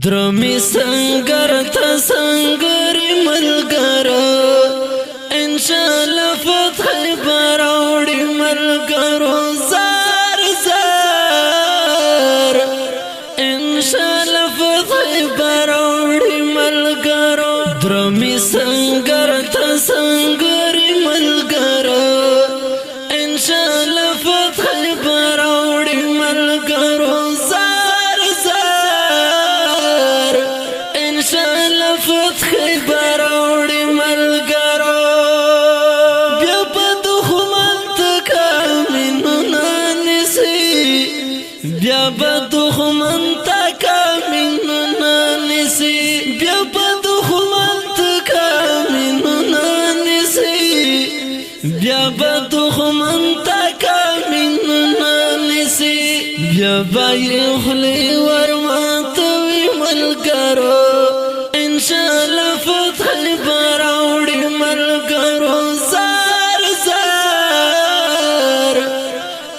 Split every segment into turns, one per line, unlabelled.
درمی سنگر تا سنگری ملگرو انشاءاللہ فتح براوڑی ملگرو زار زار انشاءاللہ فتح براوڑی ملگرو درمی سنگر تا سنگری ملگرو انشاءاللہ فتح براوڑی ملگرو زار زار انشاءاللہ فتح براوڑی ملگرو بیا پا دخمن تکا منونا نسی بیا پا دخمن تکا منونا نسی بیا پا دخمن تکا منونا نسی بیا پا دخمن تکا منونا نسی بیا با یخلی ورماتوی ملگرو انشاءاللہ فتح براوڑی ملگرو زار زار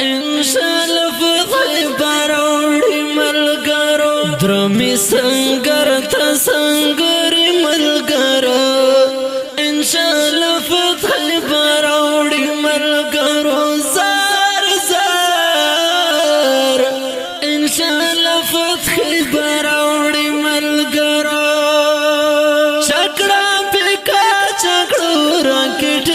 انشاءاللہ فتح براوڑی ملگرو درمی سنگر تا سنگری ملگرو انشاءاللہ فتح براوڑی ملگرو زار زار انشاءاللہ فتح براوڑی ملگرو چکڑا پیکا چکڑو راکٹ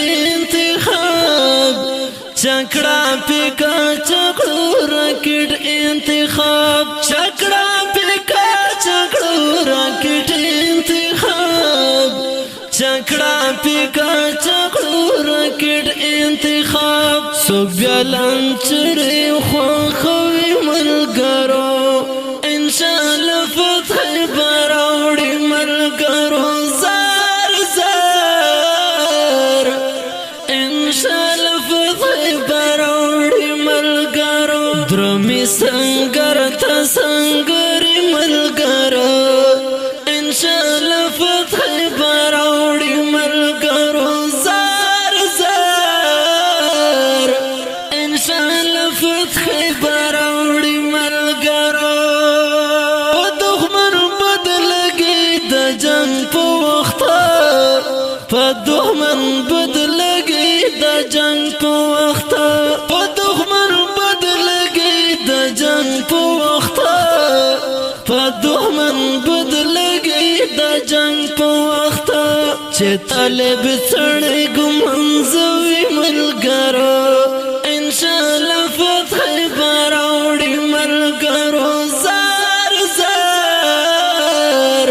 انتخاب چکڑا پیکا چکڑو راکٹ انتخاب چکڑا پیکا چکڑو راکٹ انتخاب سوبیالان چرے خواخوی ملگرو انشاءاللہ فتح براوڑی ملگرو زار زار انشاءاللہ فتح براوڑی ملگرو درمی سنگر تا سنگری ملگرو انشاءاللہ فتح براوڑی ملگرو زار زار انشاءاللہ فتح براوڑی ملگرو پا دخمن بدلگی دا جنگ پا وقتا پا دخمن بدلگی دا جنگ پا وقتا پا دخمن بدلگی دا جنگ پا وقتا پا دخمن بدلگی دا جنگ پا وقتا چه طالب سڑے گمنزوی ملگرو انشاءاللہ فتح براوڑی ملگرو زار زار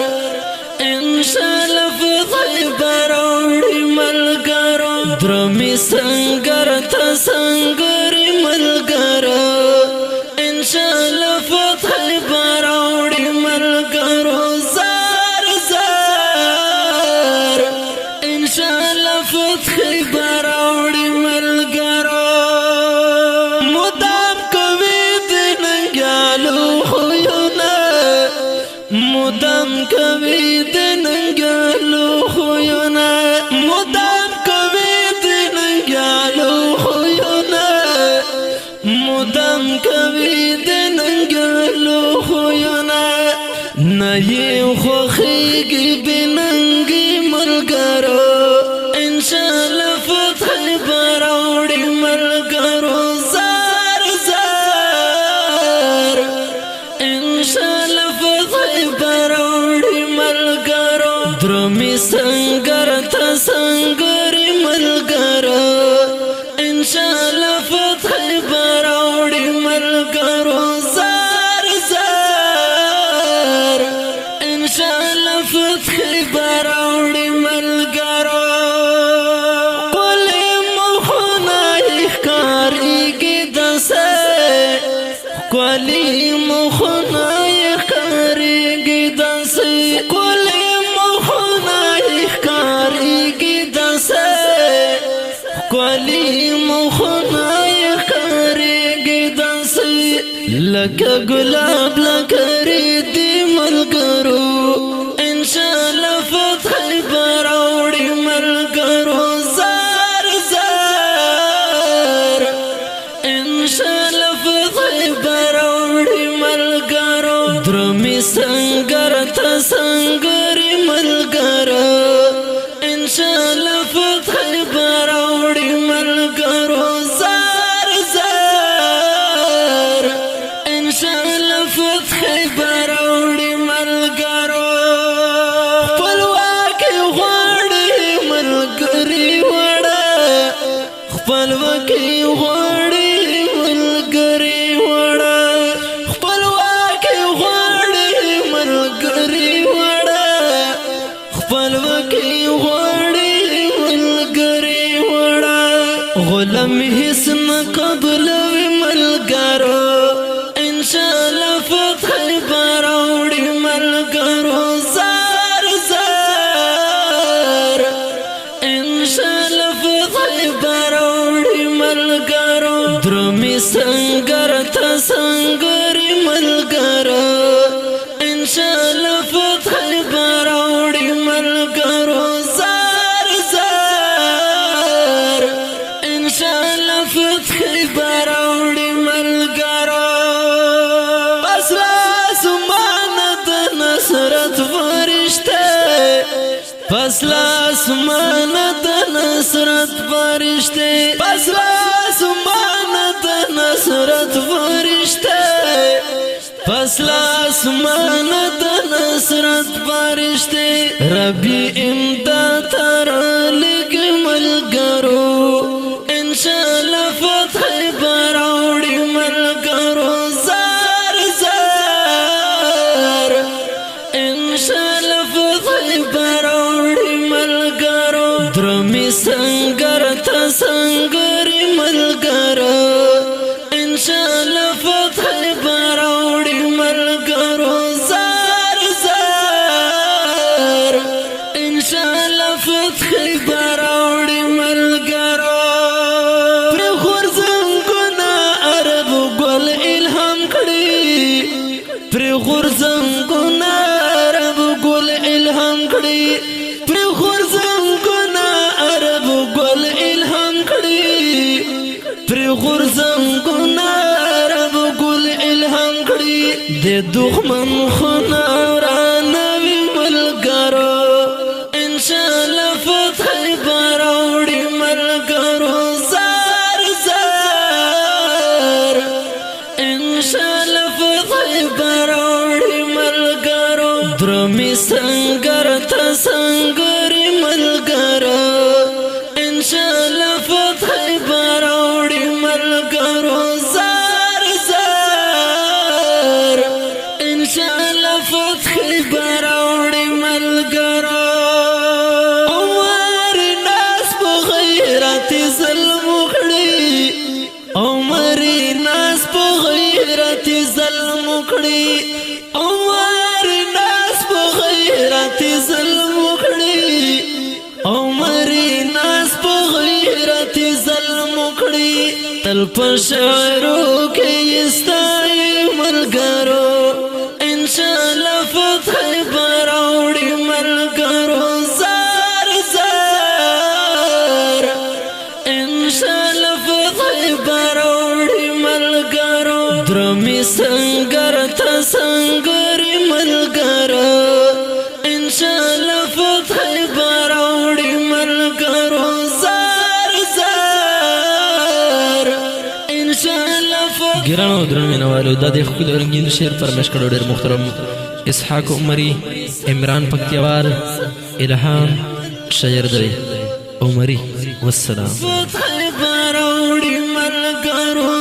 انشاءاللہ فتح براوڑی ملگرو درمی سنگر تا سنگری ملگرو انشاءاللہ فتح براوڑی ملگرو زار زار انشاءاللہ فتح براوڑی ملگرو مدام کوي د ننګالو خویونه مدام کوي د ننګالو خویونه مدام کوي د ننګالو خویونه مدام کوي د ننګالو خویونه نه یې خوښیږي بننګي ملګرو انشاءاللہ فتح براوڑی ملګرو زار زار انشاءاللہ فتح براوڑی ملګرو درمی سنگر تا سنگری ملګرو انشاءاللہ فتح براوڑی ملګرو زار زار انشاءاللہ فتح براوڑی ملګرو کوالی مخنای کاریگی دنسی کوالی مخنای کاریگی دنسی کوالی مخنای کاریگی دنسی لکا گلاب لکری دی ملگرو انشاءاللہ فتح براوڑی ملگرو زار زار انشاءاللہ فتح براوڑی ملگرو درمی سنگر سنگر تسنگری ملگرو انشاءاللہ فتح براوڑی ملگرو زار زار انشاءاللہ فتح براوڑی ملگرو خپلواکی غواړي ملګری وړه خپلواکی غواړي ملګری وړه خپلواکی غواړي ملګری وړه خپلواکی غواړي ملګری وړه غلام حسن قبلوي ملګرو انشاءالله فتح براوړي ملګرو زار زار انشاءالله فتح براوړي ملګرو درمي سنگر تسنگري ملګرو انشاءالله فتح براوړي ملګرو زار زار انشاءالله فتح براوړي ملګرو نصرت فرشتے پسلا اسمان د نصرت فرشتے پسلا اسمان د نصرت فرشتے پسلا اسمان د نصرت فرشتے ربی امداد تر لګ ملګرو انشاءالله فتح براوړي ملګرو زار زار انشاءالله فتح براوړي ملګرو درمي سنگر تسنگري ملګرو انشاءالله فتح براوړي ملګرو زار زار انشاءالله فتح براوړي ملګرو پر غورځنګونه عرب ګل الهام کړي پر غورځنګونه الهام کړي پر غورځنګونه عرب ګل الهام کړي پر غورځنګونه عرب ګل الهام کړي د دښمن خونه ورانوي ملګرو انشاءالله فتح براوړي ملګرو زار زار انشاءالله فتح براوړي ملګرو درمي سنگر تسنگري ملګرو انشاءالله فتح براوړي ملګرو زار زار انشاءالله فتح براوړي ملګرو عمر ناس په غیرت ظلم وکړي عمر ناس په غیرت ظلم وکړي عمر ناس په غیرت ظلم وکړي عمر ناس په غیرت ظلم وکړي تل په شعرو کې استای ملګرو انشاءالله فتح براوړي ملګرو زار زار انشاءالله فتح براوړي ملګرو درمي سنگر تسنگري ملګرو انشاءالله فتح براوړي ملګرو زار زار انشاءالله فتح ګرانو درنوالو د دې خپل رنگین شعر پر مشکل ډېر محترم اسحاق عمري عمران پکتیوال الهام شاعر دی عمري والسلام فتح براوړي ملګرو